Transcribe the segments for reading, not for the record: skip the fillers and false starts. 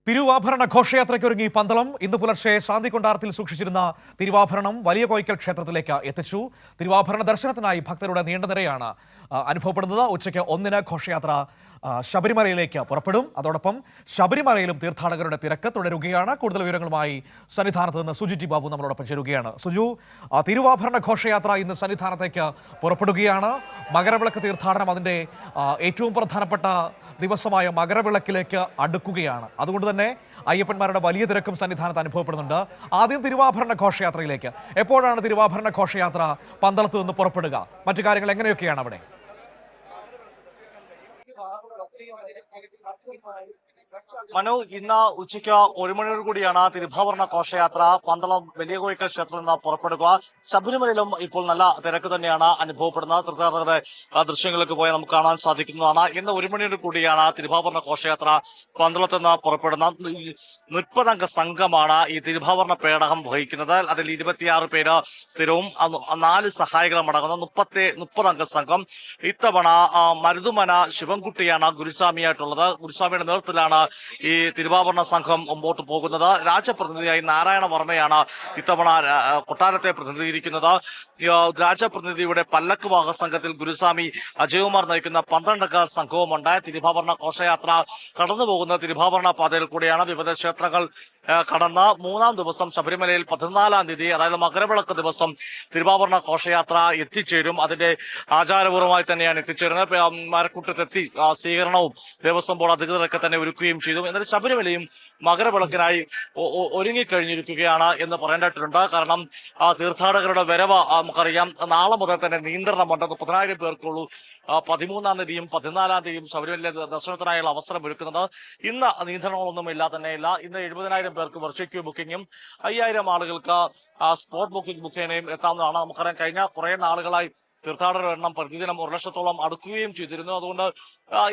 തിരുവാഭരണ ഘോഷയാത്രയ്ക്കൊരുങ്ങി പന്തളം. ഇന്ന് പുലർച്ചെ ശാന്തി കൊണ്ടാരത്തിൽ സൂക്ഷിച്ചിരുന്ന തിരുവാഭരണം വലിയ കോയിക്കൽ ക്ഷേത്രത്തിലേക്ക് എത്തിച്ചു. തിരുവാഭരണ ദർശനത്തിനായി ഭക്തരുടെ നീണ്ട നിരയാണ് അനുഭവപ്പെടുന്നത്. ഉച്ചയ്ക്ക് 1-ന് ഘോഷയാത്ര ശബരിമലയിലേക്ക് പുറപ്പെടും. അതോടൊപ്പം ശബരിമലയിലും തീർത്ഥാടകരുടെ തിരക്ക് തുടരുകയാണ്. കൂടുതൽ വിവരങ്ങളുമായി സന്നിധാനത്ത് നിന്ന് സുജി ടി ബാബു നമ്മളോടൊപ്പം ചേരുകയാണ്. സുജു, തിരുവാഭരണ ഘോഷയാത്ര ഇന്ന് സന്നിധാനത്തേക്ക് പുറപ്പെടുകയാണ്. മകരവിളക്ക് തീർത്ഥാടനം അതിൻ്റെ ഏറ്റവും പ്രധാനപ്പെട്ട ദിവസമായ മകരവിളക്കിലേക്ക് അടുക്കുകയാണ്. അതുകൊണ്ട് തന്നെ അയ്യപ്പന്മാരുടെ വലിയ തിരക്കും സന്നിധാനത്ത് അനുഭവപ്പെടുന്നുണ്ട്. ആദ്യം തിരുവാഭരണ ഘോഷയാത്രയിലേക്ക്. എപ്പോഴാണ് തിരുവാഭരണ ഘോഷയാത്ര പന്തളത്ത് നിന്ന് പുറപ്പെടുക? മറ്റു കാര്യങ്ങൾ എങ്ങനെയൊക്കെയാണ് അവിടെ? മനു, ഇന്ന് ഉച്ചയ്ക്ക് 1 മണിയോട് കൂടിയാണ് തിരുവാഭരണ ഘോഷയാത്ര പന്തളം വലിയ കോയിക്കൽ ക്ഷേത്രത്തിൽ നിന്ന് പുറപ്പെടുക. ശബരിമലയിലും ഇപ്പോൾ നല്ല തിരക്ക് തന്നെയാണ് അനുഭവപ്പെടുന്നത്. തീർത്ഥാടകരുടെ ദൃശ്യങ്ങൾക്ക് പോയാൽ നമുക്ക് കാണാൻ സാധിക്കുന്നതാണ്. ഇന്ന് 1 മണിയോട് കൂടിയാണ് തിരുവാഭരണ ഘോഷയാത്ര പന്തളത്ത് നിന്ന് പുറപ്പെടുന്നത്. 30 അംഗ സംഘമാണ് ഈ തിരുവാഭരണ പേടകം വഹിക്കുന്നത്. അതിൽ 26 പേര് സ്ഥിരവും 4 സഹായികളും അടങ്ങുന്ന 30 അംഗ സംഘം. ഇത്തവണ മരുതുമന ശിവൻകുട്ടിയാണ് ഗുരുസ്വാമിയായിട്ടുള്ളത്. ഗുരുസ്വാമിയുടെ നേതൃത്വത്തിലാണ് ഈ തിരുവാഭരണ സംഘം മുമ്പോട്ട് പോകുന്നത്. രാജപ്രതിനിധിയായി നാരായണ വർമ്മയാണ് ഇത്തവണ കൊട്ടാരത്തെ പ്രതിനിധീകരിക്കുന്നത്. രാജപ്രതിനിധിയുടെ പല്ലക്ക് വാഹക സംഘത്തിൽ ഗുരുസ്വാമി അജയകുമാർ നയിക്കുന്ന 12 അംഗ സംഘവുമുണ്ട്. തിരുവാഭരണ ഘോഷയാത്ര കടന്നുപോകുന്ന തിരുവാഭരണ പാതയിൽ കൂടിയാണ്. വിവിധ ക്ഷേത്രങ്ങൾ കടന്ന് 3-ാം ദിവസം ശബരിമലയിൽ 14-ാം തീയതി, അതായത് മകരവിളക്ക് ദിവസം തിരുവാഭരണ ഘോഷയാത്ര എത്തിച്ചേരും. അതിന്റെ ആചാരപൂർവ്വമായി തന്നെയാണ് എത്തിച്ചേരുന്നത്. മരക്കൂട്ടത്തെത്തി സ്വീകരണവും ദേവസ്വം ബോർഡ് അധികൃതരൊക്കെ തന്നെ ഒരുക്കുകയും ചെയ്തു. എന്നാൽ ശബരിമലയും മകരവിളക്കിനായി ഒരുങ്ങിക്കഴിഞ്ഞിരിക്കുകയാണ് എന്ന് പറയേണ്ടതായിട്ടുണ്ട്. കാരണം തീർത്ഥാടകരുടെ വരവ് നമുക്കറിയാം. നാളെ മുതൽ തന്നെ നിയന്ത്രണമുണ്ട്. 30,000 പേർക്കുള്ളൂ 13-ാം തീയതിയും 14-ാം തീയതിയും ശബരിമല ദർശനത്തിനായുള്ള അവസരം ഒരുക്കുന്നത്. ഇന്ന് നിയന്ത്രണങ്ങളൊന്നും തന്നെയില്ല. ഇന്ന് 70,000 പേർക്ക് വെർച്വൽ ബുക്കിങ്ങും 5,000 ആളുകൾക്ക് സ്പോട്ട് ബുക്കിംഗിനെയും എത്താവുന്നതാണ്. നമുക്കറിയാം, കഴിഞ്ഞ കുറെ നാളുകളായി തീർത്ഥാടകരുടെ എണ്ണം പ്രതിദിനം 1 ലക്ഷത്തോളം അടുക്കുകയും ചെയ്തിരുന്നു. അതുകൊണ്ട്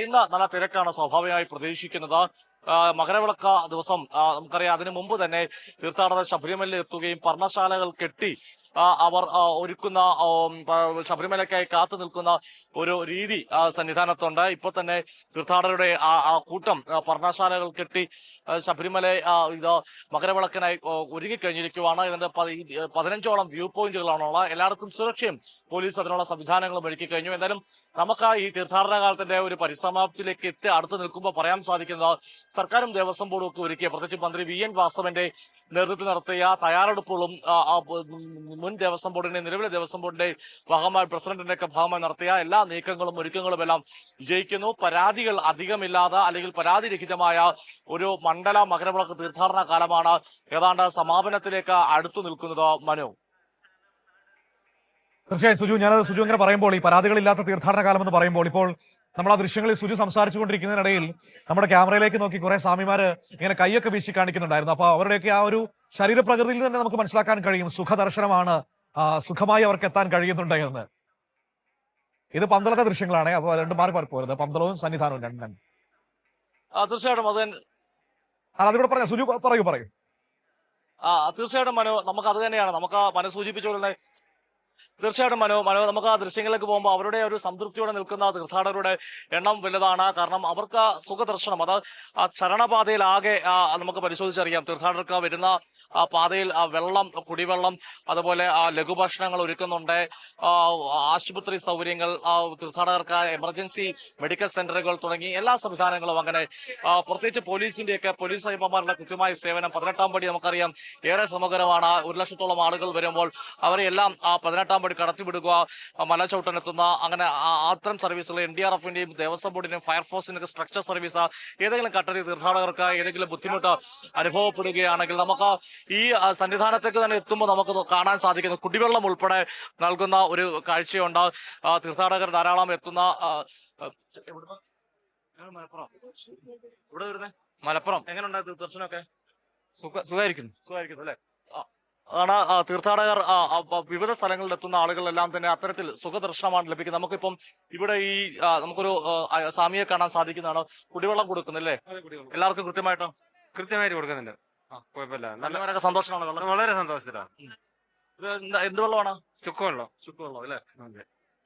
ഇന്ന് നല്ല തിരക്കാണ് സ്വാഭാവികമായി പ്രതീക്ഷിക്കുന്നത്. മകരവിളക്ക് ദിവസം നമുക്കറിയാം, അതിനു മുമ്പ് തന്നെ തീർത്ഥാടകർ ശബരിമലയിൽ എത്തുകയും പർണശാലകൾ കെട്ടി അവർ ഒരുക്കുന്ന ശബരിമലയ്ക്കായി കാത്തു നിൽക്കുന്ന ഒരു രീതി സന്നിധാനത്തുണ്ട്. ഇപ്പോൾ തന്നെ തീർത്ഥാടകരുടെ കൂട്ടം പർണശാലകൾ കെട്ടി ശബരിമല മകരവിളക്കിനായി ഒരുങ്ങിക്കഴിഞ്ഞിരിക്കുവാണ്. ഇതിന്റെ 15ഓളം വ്യൂ പോയിന്റുകളാണുള്ളത്. എല്ലായിടത്തും സുരക്ഷയും പോലീസ് അതിനുള്ള സംവിധാനങ്ങളും ഒരുക്കി കഴിഞ്ഞു. എന്തായാലും നമുക്ക് ഈ തീർത്ഥാടന കാലത്തിന്റെ ഒരു പരിസമാപ്തിയിലേക്ക് അടുത്ത് നിൽക്കുമ്പോൾ പറയാൻ സാധിക്കുന്നത്, സർക്കാരും ദേവസ്വം ബോർഡും ഒക്കെ ഒരുക്കിയ, പ്രത്യേകിച്ച് മന്ത്രി VN വാസവന്റെ നേതൃത്വത്തിൽ നടത്തിയ തയ്യാറെടുപ്പുകളും മുൻ ദേവസ്വം ബോർഡിന്റെ, നിലവിലെ ദേവസ്വം ബോർഡിന്റെ ഭാഗമായി, പ്രസിഡന്റിന്റെ ഒക്കെ ഭാഗമായി നടത്തിയ എല്ലാ നീക്കങ്ങളും ഒരുക്കങ്ങളും എല്ലാം വിജയിക്കുന്നു. പരാതികൾ അധികമില്ലാതെ, അല്ലെങ്കിൽ പരാതിരഹിതമായ ഒരു മണ്ഡല മകരവിളക്ക് തീർത്ഥാടന കാലമാണ് ഏതാണ്ട് സമാപനത്തിലേക്ക് അടുത്തു നിൽക്കുന്നത്. മനു, തീർച്ചയായും സുജു ഇങ്ങനെ പറയുമ്പോൾ, ഈ പരാതികളില്ലാത്ത തീർത്ഥാടന കാലം എന്ന് പറയുമ്പോൾ, ഇപ്പോൾ നമ്മൾ ആ ദൃശ്യങ്ങളിൽ സുജു സംസാരിച്ചുകൊണ്ടിരിക്കുന്നതിനിടയിൽ നമ്മുടെ ക്യാമറയിലേക്ക് നോക്കി കുറെ സ്വാമിമാര് ഇങ്ങനെ കൈയൊക്കെ വീശി കാണിക്കുന്നുണ്ടായിരുന്നു. അപ്പൊ അവരുടെയൊക്കെ ആ ഒരു ശരീരപ്രകൃതിയിൽ തന്നെ നമുക്ക് മനസ്സിലാക്കാൻ കഴിയും സുഖദർശനമാണ്, സുഖമായി അവർക്ക് എത്താൻ കഴിയുന്നുണ്ട് എന്ന്. ഇത് പന്തളത്തെ ദൃശ്യങ്ങളാണ്. അപ്പൊ രണ്ടും മാറി പോരുത്, പന്തളവും സന്നിധാനവും രണ്ടും. തീർച്ചയായിട്ടും അതിവിടെ പറഞ്ഞ സുജു പറയൂ. തീർച്ചയായിട്ടും മനു, നമുക്ക് അത് തന്നെയാണ് നമുക്ക് മനസ്സൂചിപ്പിച്ചുകൊണ്ടുള്ള. തീർച്ചയായിട്ടും മനു, നമുക്ക് ആ ദൃശ്യങ്ങളിലേക്ക് പോകുമ്പോൾ അവരുടെ ഒരു സംതൃപ്തിയോടെ നിൽക്കുന്ന തീർത്ഥാടകരുടെ എണ്ണം വലുതാണ്. കാരണം അവർക്ക് സുഖദർശനം, അത് ചരണപാതയിലാകെ നമുക്ക് പരിശോധിച്ചറിയാം. തീർത്ഥാടകർക്ക് വരുന്ന പാതയിൽ വെള്ളം, കുടിവെള്ളം, അതുപോലെ ലഘുഭക്ഷണങ്ങൾ ഒരുക്കുന്നുണ്ട്. ആശുപത്രി സൗകര്യങ്ങൾ, തീർത്ഥാടകർക്ക് എമർജൻസി മെഡിക്കൽ സെന്ററുകൾ തുടങ്ങി എല്ലാ സംവിധാനങ്ങളും അങ്ങനെ. പ്രത്യേകിച്ച് പോലീസ് അയ്യപ്പന്മാരുടെ കൃത്യമായ സേവനം. 18-ാം പടി നമുക്കറിയാം ഏറെ സമഗ്രമാണ്. 1 ലക്ഷത്തോളം ആളുകൾ വരുമ്പോൾ അവരെല്ലാം 18-ാം പടി കടത്തിവിടുക, മലചവിട്ടനെത്തുന്ന, അങ്ങനെ അത്തരം സർവീസുകൾ NDRFന്റെയും ദേവസ്വം ബോർഡിന്റെയും ഫയർഫോഴ്സിന്റെ സ്ട്രക്ചർ സർവീസ് ഏതെങ്കിലും ഘട്ടത്തിൽ തീർത്ഥാടകർക്ക് ഏതെങ്കിലും ബുദ്ധിമുട്ട് അനുഭവപ്പെടുകയാണെങ്കിൽ നമുക്ക് ഈ സന്നിധാനത്തേക്ക് തന്നെ എത്തുമ്പോൾ നമുക്ക് കാണാൻ സാധിക്കുന്നു. കുടിവെള്ളം ഉൾപ്പെടെ നൽകുന്ന ഒരു കാഴ്ചയുണ്ട്. തീർത്ഥാടകർ ധാരാളം എത്തുന്ന മലപ്പുറം എങ്ങനെയുണ്ടായിരുന്നു ദർശനമൊക്കെ? സുഖമായിരിക്കുന്നു അല്ലെ? ആണ് തീർത്ഥാടകർ വിവിധ സ്ഥലങ്ങളിൽ എത്തുന്ന ആളുകളെല്ലാം തന്നെ അത്തരത്തിൽ സുഖദർശനമാണ് ലഭിക്കുന്നത്. നമുക്കിപ്പം ഇവിടെ ഈ നമുക്കൊരു സ്വാമിയെ കാണാൻ സാധിക്കുന്നതാണ്. കുടിവെള്ളം കൊടുക്കുന്നില്ലേ എല്ലാവർക്കും? കൃത്യമായിട്ട് കൊടുക്കുന്നുണ്ട്. കുഴപ്പമില്ല, നല്ലവരൊക്കെ സന്തോഷമാണ്. വളരെ സന്തോഷത്തിലാണ്. ഇത് എന്ത് വെള്ളമാണ്? ചുക്കുവെള്ളം അല്ലേ?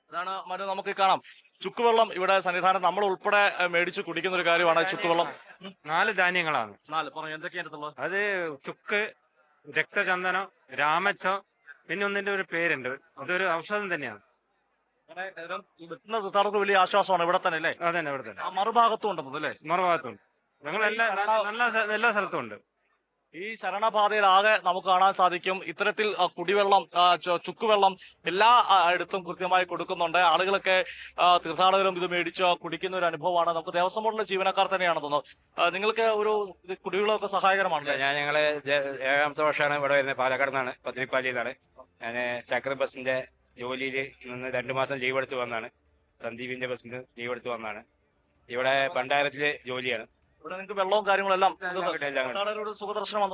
അതാണ് മനു, നമുക്ക് കാണാം ചുക്കുവെള്ളം ഇവിടെ സന്നിധാനം നമ്മൾ ഉൾപ്പെടെ മേടിച്ച് കുടിക്കുന്ന ഒരു കാര്യമാണ് ചുക്കുവെള്ളം. 4 ധാന്യങ്ങളാണ്. പറഞ്ഞു എന്തൊക്കെയാണ്? അത് ചുക്ക്, രക്തചന്ദനം, രാമച്ചം, പിന്നെ ഒന്നിന്റെ ഒരു പേരുണ്ട്. അതൊരു ഔഷധം തന്നെയാണ്. തീർത്ഥാടകർക്ക് വലിയ ആശ്വാസമാണ് ഇവിടെ തന്നെ അല്ലേ? അതന്നെ ഇവിടെ തന്നെ. മറുഭാഗത്തും ഉണ്ടെന്നു അല്ലേ? മറുഭാഗത്തുണ്ട്. ഞങ്ങൾ എല്ലാ സ്ഥലത്തും ഉണ്ട്. ഈ ശരണപാതയിൽ ആകെ നമുക്ക് കാണാൻ സാധിക്കും ഇത്തരത്തിൽ കുടിവെള്ളം, ചുക്കുവെള്ളം എല്ലാ ഇടത്തും കൃത്യമായി കൊടുക്കുന്നുണ്ട്. ആളുകളൊക്കെ തീർത്ഥാടകരും ഇത് മേടിച്ച് കുടിക്കുന്ന ഒരു അനുഭവമാണ്. നമുക്ക് ദേവസ്വം ബോർഡിലെ ജീവനക്കാർ തന്നെയാണ് തോന്നുന്നത്. നിങ്ങൾക്ക് ഒരു കുടിവെള്ളമൊക്കെ സഹായകരമാണ്. ഞങ്ങള് 7ാമത്തെ വർഷമാണ് ഇവിടെ വരുന്നത്. പാലക്കാട് നിന്നാണ്, പതിനിപ്പാലിയിൽ നിന്നാണ്. ഞാൻ ചക്ര ബസിന്റെ ജോലിയിൽ നിന്ന് 2 മാസം ലീവ് എടുത്ത് വന്നാണ്. സന്ദീപിന്റെ ബസ്സിന് ലീവ് എടുത്ത് വന്നാണ്. ഇവിടെ ഭണ്ഡാരത്തില് ജോലിയാണ്. ഇവിടെ നിങ്ങൾക്ക് വെള്ളവും കാര്യങ്ങളെല്ലാം എല്ലാം സുഖദർശനം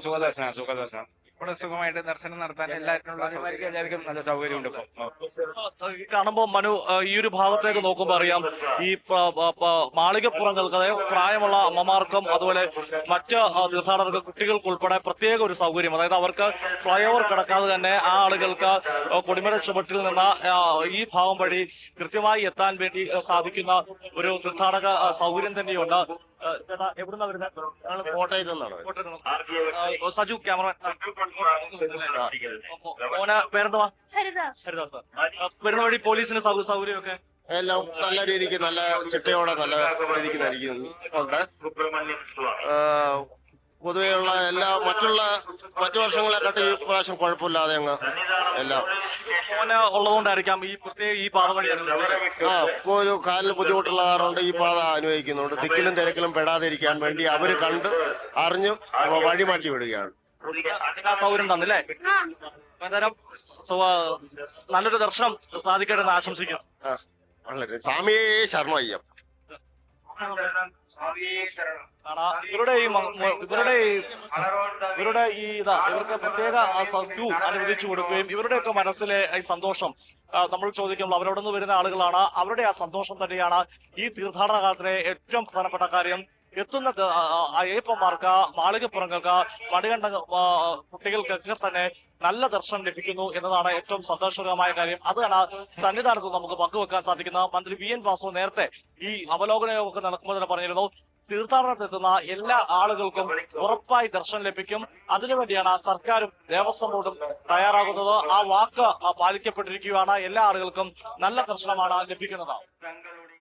സുഖദർശനം ഇവിടെ സുഖമായിട്ട് ദർശനം നടത്താൻ എല്ലാവർക്കും നല്ല സൗകര്യമുണ്ട്. കാണുമ്പോൾ മനു ഈ ഒരു ഭാഗത്തേക്ക് നോക്കുമ്പോൾ അറിയാം ഈ മാളികപ്പുറങ്ങൾക്ക്, അതായത് പ്രായമുള്ള അമ്മമാർക്കും അതുപോലെ മറ്റ് തീർത്ഥാടകർക്ക്, കുട്ടികൾക്ക് ഉൾപ്പെടെ പ്രത്യേക ഒരു സൗകര്യം, അതായത് അവർക്ക് ഫ്ലൈ ഓവർ കിടക്കാതെ തന്നെ ആ ആളുകൾക്ക് കൊടിമര ചുവട്ടിൽ നിന്ന് ഈ ഭാഗം വഴി കൃത്യമായി എത്താൻ വേണ്ടി സാധിക്കുന്ന ഒരു തീർത്ഥാടക സൗകര്യം തന്നെയുണ്ട്. ചേട്ടാ എവിടുന്നാ വരുന്നത്? കോട്ടയത്ത് നിന്നാണ്. സജു ക്യാമറ മോനെ പേരെന്തുവാ? ഹരിദാസ്. ഹരിദാസ്. വരുന്ന വഴി പോലീസിന് സൗകര്യമൊക്കെ എല്ലാം നല്ല രീതിക്ക്, നല്ല ചിട്ടയോടെ നല്ല രീതിക്ക് നൽകിയിട്ടുണ്ട്. പൊതുവെയുള്ള എല്ലാ മറ്റു വർഷങ്ങളെക്കാട്ടും ഈ പ്രാവശ്യം കുഴപ്പമില്ലാതെ അങ്ങ് എല്ലാം മോന് ഉള്ളതുകൊണ്ടായിരിക്കാം ഈ പാത വഴി ഇപ്പൊ ഒരു കാലിന് ബുദ്ധിമുട്ടുള്ള കാരണമുണ്ട് ഈ പാത അനുഭവിക്കുന്നുണ്ട്. തിക്കിലും തിരക്കിലും പെടാതിരിക്കാൻ വേണ്ടി അവര് കണ്ട് അറിഞ്ഞ് വഴി മാറ്റി വിടുകയാണ്. സൗകര്യം തന്നില്ലേ? അന്നേരം നല്ലൊരു ദർശനം സാധിക്കട്ടെ എന്ന് ആശംസിക്കുന്നു. വളരെ സ്വാമിയെ ശരണയ്യം. ഇവർക്ക് പ്രത്യേക ക്യൂ അനുവദിച്ചു കൊടുക്കുകയും ഇവരുടെയൊക്കെ മനസ്സിലെ ഈ സന്തോഷം നമ്മൾ ചോദിക്കുമ്പോൾ അവരോട് നിന്ന് വരുന്ന ആളുകളാണ്. അവരുടെ ആ സന്തോഷം തന്നെയാണ് ഈ തീർത്ഥാടന കാലത്തിലെ ഏറ്റവും പ്രധാനപ്പെട്ട കാര്യം. എത്തുന്ന അയ്യപ്പന്മാർക്ക്, മാളികപ്പുറങ്ങൾക്ക്, മണികണ്ഠ കുട്ടികൾക്കൊക്കെ തന്നെ നല്ല ദർശനം ലഭിക്കുന്നു എന്നതാണ് ഏറ്റവും സന്തോഷകരമായ കാര്യം. അതാണ് സന്നിധാനത്ത് നമുക്ക് പങ്കുവെക്കാൻ സാധിക്കുന്നത്. മന്ത്രി വി എൻ വാസു നേരത്തെ ഈ അവലോകന യോഗമൊക്കെ നടക്കുമ്പോൾ തന്നെ പറഞ്ഞിരുന്നു, തീർത്ഥാടനത്തെത്തുന്ന എല്ലാ ആളുകൾക്കും ഉറപ്പായി ദർശനം ലഭിക്കും. അതിനുവേണ്ടിയാണ് സർക്കാരും ദേവസ്വം ബോർഡും തയ്യാറാകുന്നത്. ആ വാക്ക് പാലിക്കപ്പെട്ടിരിക്കുകയാണ്. എല്ലാ ആളുകൾക്കും നല്ല ദർശനമാണ് ലഭിക്കുന്നത്.